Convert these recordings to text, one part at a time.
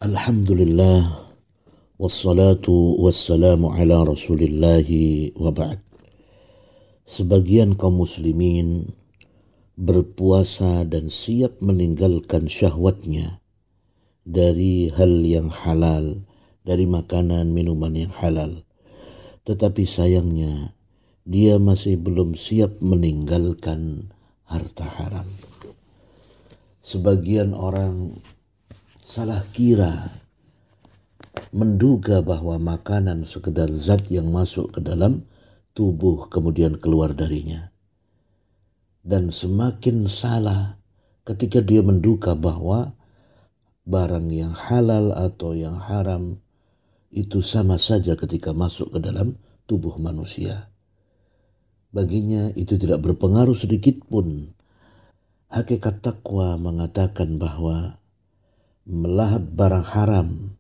Alhamdulillah wassalatu wassalamu ala rasulillahi wa ba'd. Sebagian kaum muslimin berpuasa dan siap meninggalkan syahwatnya dari hal yang halal, dari makanan minuman yang halal. Tetapi sayangnya dia masih belum siap meninggalkan harta haram. Sebagian orang salah kira, menduga bahwa makanan sekedar zat yang masuk ke dalam tubuh kemudian keluar darinya. Dan semakin salah ketika dia menduga bahwa barang yang halal atau yang haram itu sama saja ketika masuk ke dalam tubuh manusia. Baginya itu tidak berpengaruh sedikit pun. Hakikat takwa mengatakan bahwa melahap barang haram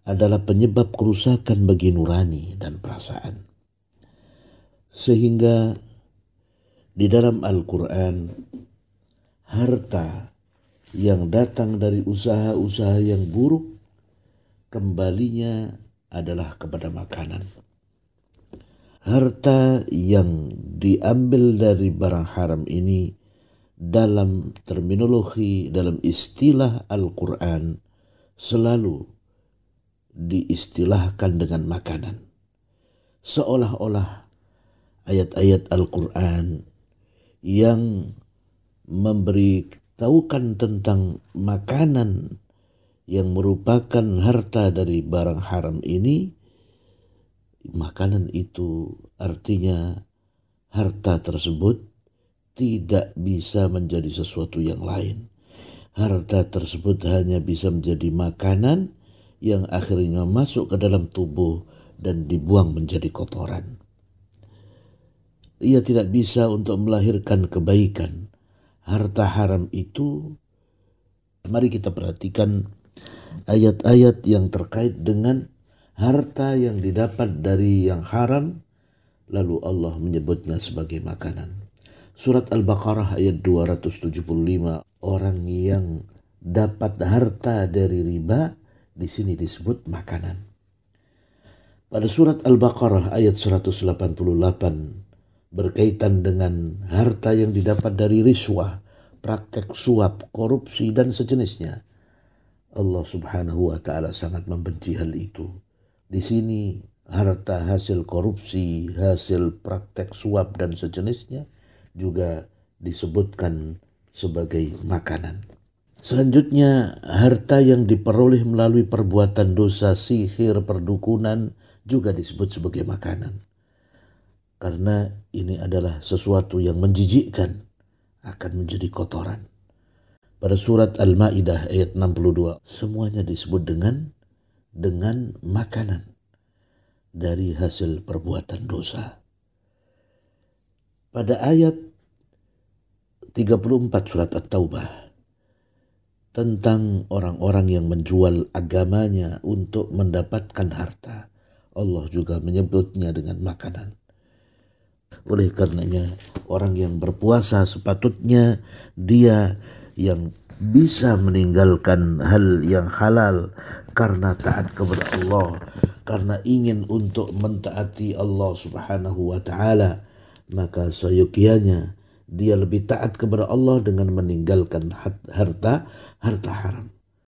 adalah penyebab kerusakan bagi nurani dan perasaan. Sehingga di dalam Al-Quran, harta yang datang dari usaha-usaha yang buruk kembalinya adalah kepada makanan. Harta yang diambil dari barang haram ini dalam terminologi, dalam istilah Al-Quran selalu diistilahkan dengan makanan. Seolah-olah ayat-ayat Al-Quran yang memberitahukan tentang makanan yang merupakan harta dari barang haram ini, makanan itu artinya harta tersebut tidak bisa menjadi sesuatu yang lain. Harta tersebut hanya bisa menjadi makanan yang akhirnya masuk ke dalam tubuh dan dibuang menjadi kotoran. Ia tidak bisa untuk melahirkan kebaikan. Harta haram itu, mari kita perhatikan ayat-ayat yang terkait dengan harta yang didapat dari yang haram, lalu Allah menyebutnya sebagai makanan. Surat Al-Baqarah ayat 275, orang yang dapat harta dari riba di sini disebut makanan. Pada surat Al-Baqarah ayat 188 berkaitan dengan harta yang didapat dari riswah, praktek suap, korupsi dan sejenisnya. Allah Subhanahu wa taala sangat membenci hal itu. Di sini harta hasil korupsi, hasil praktek suap dan sejenisnya juga disebutkan sebagai makanan. Selanjutnya, harta yang diperoleh melalui perbuatan dosa, sihir, perdukunan juga disebut sebagai makanan. Karena ini adalah sesuatu yang menjijikkan, akan menjadi kotoran. Pada surat Al-Maidah ayat 62, semuanya disebut dengan makanan dari hasil perbuatan dosa. Pada ayat 34 surat At-Taubah tentang orang-orang yang menjual agamanya untuk mendapatkan harta, Allah juga menyebutnya dengan makanan. Oleh karenanya orang yang berpuasa sepatutnya dia yang bisa meninggalkan hal yang halal karena taat kepada Allah, karena ingin untuk mentaati Allah Subhanahu wa taala, maka seyogianya dia lebih taat kepada Allah dengan meninggalkan harta haram.